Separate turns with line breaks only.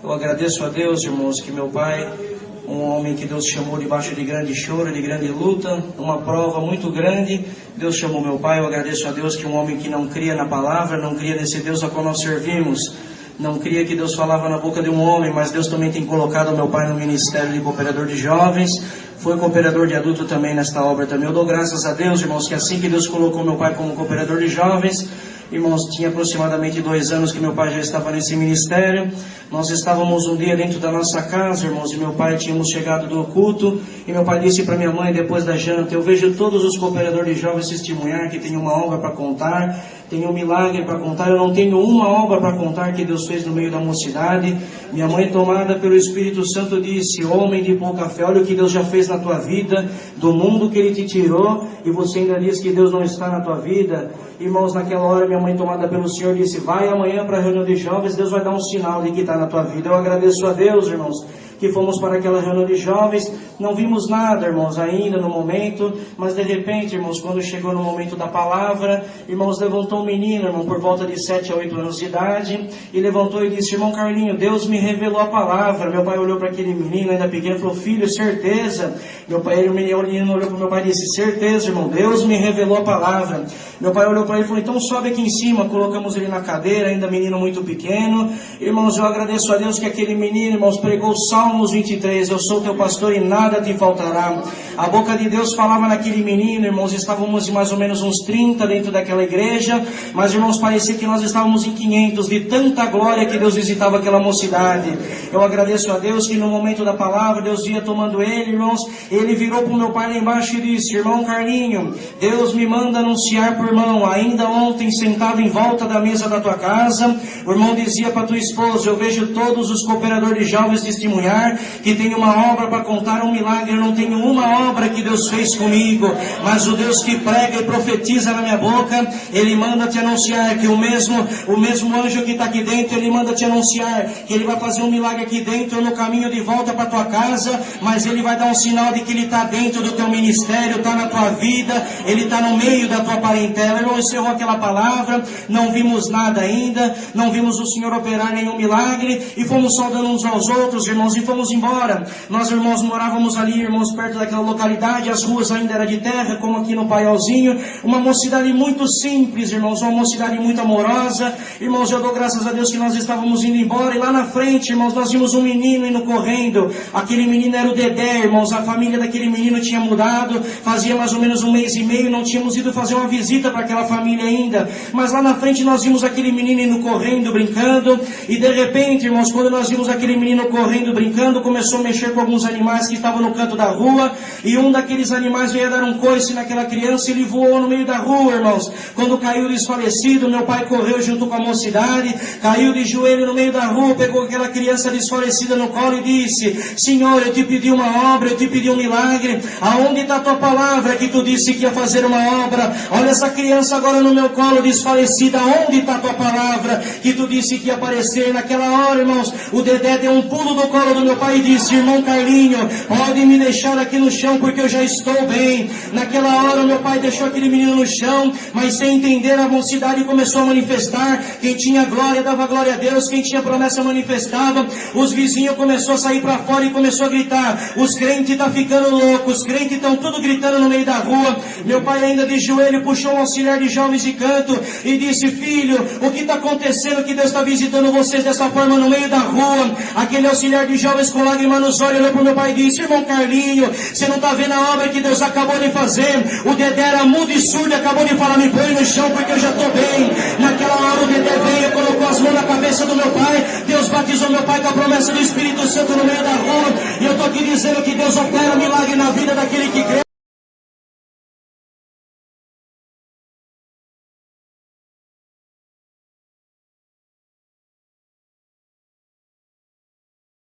Eu agradeço a Deus, irmãos, que meu pai, um homem que Deus chamou debaixo de grande choro, de grande luta, uma prova muito grande, Deus chamou meu pai. Eu agradeço a Deus que um homem que não cria na palavra, não cria nesse Deus a qual nós servimos, não cria que Deus falava na boca de um homem, mas Deus também tem colocado meu pai no ministério de cooperador de jovens, foi cooperador de adulto também nesta obra também. Eu dou graças a Deus, irmãos, que assim que Deus colocou meu pai como cooperador de jovens, irmãos, tinha aproximadamente 2 anos que meu pai já estava nesse ministério. Nós estávamos um dia dentro da nossa casa, irmãos, e meu pai tínhamos chegado do culto, e meu pai disse para minha mãe depois da janta: eu vejo todos os cooperadores de jovens testemunhar que tem uma obra para contar, tem um milagre para contar. Eu não tenho uma obra para contar que Deus fez no meio da mocidade. Minha mãe, tomada pelo Espírito Santo, disse: homem de pouca fé, olha o que Deus já fez na tua vida, do mundo que Ele te tirou, e você ainda diz que Deus não está na tua vida. Irmãos, naquela hora minha mãe, tomada pelo Senhor, disse: vai amanhã para a reunião de jovens, Deus vai dar um sinal de que está na tua vida. Eu agradeço a Deus, irmãos, que fomos para aquela reunião de jovens, não vimos nada, irmãos, ainda no momento, mas de repente, irmãos, quando chegou no momento da palavra, irmãos, levantou um menino, irmão, por volta de 7 a 8 anos de idade, e levantou e disse: irmão Carlinho, Deus me revelou a palavra. Meu pai olhou para aquele menino, ainda pequeno, e falou: filho, certeza? Meu pai, o menino olhou para o meu pai e disse: certeza, irmão, Deus me revelou a palavra. Meu pai olhou para ele e falou: então sobe aqui em cima. Colocamos ele na cadeira, ainda menino muito pequeno. Irmãos, eu agradeço a Deus que aquele menino, irmãos, pregou Salmos 23, eu sou teu pastor e nada te faltará. A boca de Deus falava naquele menino, irmãos. Estávamos em mais ou menos uns 30 dentro daquela igreja, mas, irmãos, parecia que nós estávamos em 500, de tanta glória que Deus visitava aquela mocidade. Eu agradeço a Deus que no momento da palavra, Deus ia tomando ele, irmãos. Ele virou para o meu pai lá embaixo e disse: irmão Carlinho, Deus me manda anunciar por irmão, ainda ontem sentado em volta da mesa da tua casa, o irmão dizia para tua esposa: eu vejo todos os cooperadores de jovens testemunhar que tem uma obra para contar, um milagre. Eu não tenho uma obra que Deus fez comigo, mas o Deus que prega e profetiza na minha boca, Ele manda te anunciar que o mesmo anjo que está aqui dentro, ele manda te anunciar que ele vai fazer um milagre aqui dentro no caminho de volta para tua casa, mas ele vai dar um sinal de que ele está dentro do teu ministério, está na tua vida, ele está no meio da tua parentela. Irmão, encerrou aquela palavra, não vimos nada ainda, não vimos o Senhor operar nenhum milagre, e fomos saudando uns aos outros, irmãos, e fomos embora. Nós, irmãos, morávamos ali, irmãos, perto daquela localidade, as ruas ainda eram de terra, como aqui no Paialzinho, uma mocidade muito simples, irmãos, uma mocidade muito amorosa. Irmãos, eu dou graças a Deus que nós estávamos indo embora, e lá na frente, irmãos, nós vimos um menino indo correndo. Aquele menino era o Dedé, irmãos. A família daquele menino tinha mudado, fazia mais ou menos 1 mês e meio, não tínhamos ido fazer uma visita para aquela família ainda, mas lá na frente nós vimos aquele menino indo correndo, brincando, e de repente, irmãos, quando nós vimos aquele menino correndo, brincando, começou a mexer com alguns animais que estavam no canto da rua, e um daqueles animais veio dar um coice naquela criança, e ele voou no meio da rua, irmãos. Quando caiu desfalecido, meu pai correu junto com a mocidade, caiu de joelho no meio da rua, pegou aquela criança desfalecida no colo e disse: Senhor, eu te pedi uma obra, eu te pedi um milagre, aonde está a tua palavra que tu disse que ia fazer uma obra? Olha essa criança agora no meu colo desfalecida, aonde está a tua palavra que tu disse que ia aparecer? Naquela hora, irmãos, o Dedé deu um pulo do colo do meu pai e disse: irmão Carlinho, pode me deixar aqui no chão porque eu já estou bem. Naquela hora meu pai deixou aquele menino no chão, mas sem entender, a mocidade começou a manifestar. Quem tinha glória dava glória a Deus, quem tinha promessa manifestava. Os vizinhos começaram a sair para fora e começou a gritar: os crentes estão ficando loucos, os crentes estão tudo gritando no meio da rua. Meu pai, ainda de joelho, puxou um auxiliar de jovens de canto e disse: filho, o que está acontecendo que Deus está visitando vocês dessa forma no meio da rua? Aquele auxiliar de jovens com lágrimas nos olhos olhou para o meu pai e disse: irmão Carlinho, você não está vendo a obra que Deus acabou de fazer? O Dedé era mudo e surdo, acabou de falar: me põe no chão porque eu já estou bem. Naquela hora o Dedé veio, colocou as mãos na cabeça do meu pai, Deus batizou meu pai com a promessa do Espírito Santo no meio da rua, e eu estou aqui dizendo que Deus opera milagre na vida daquele que crê.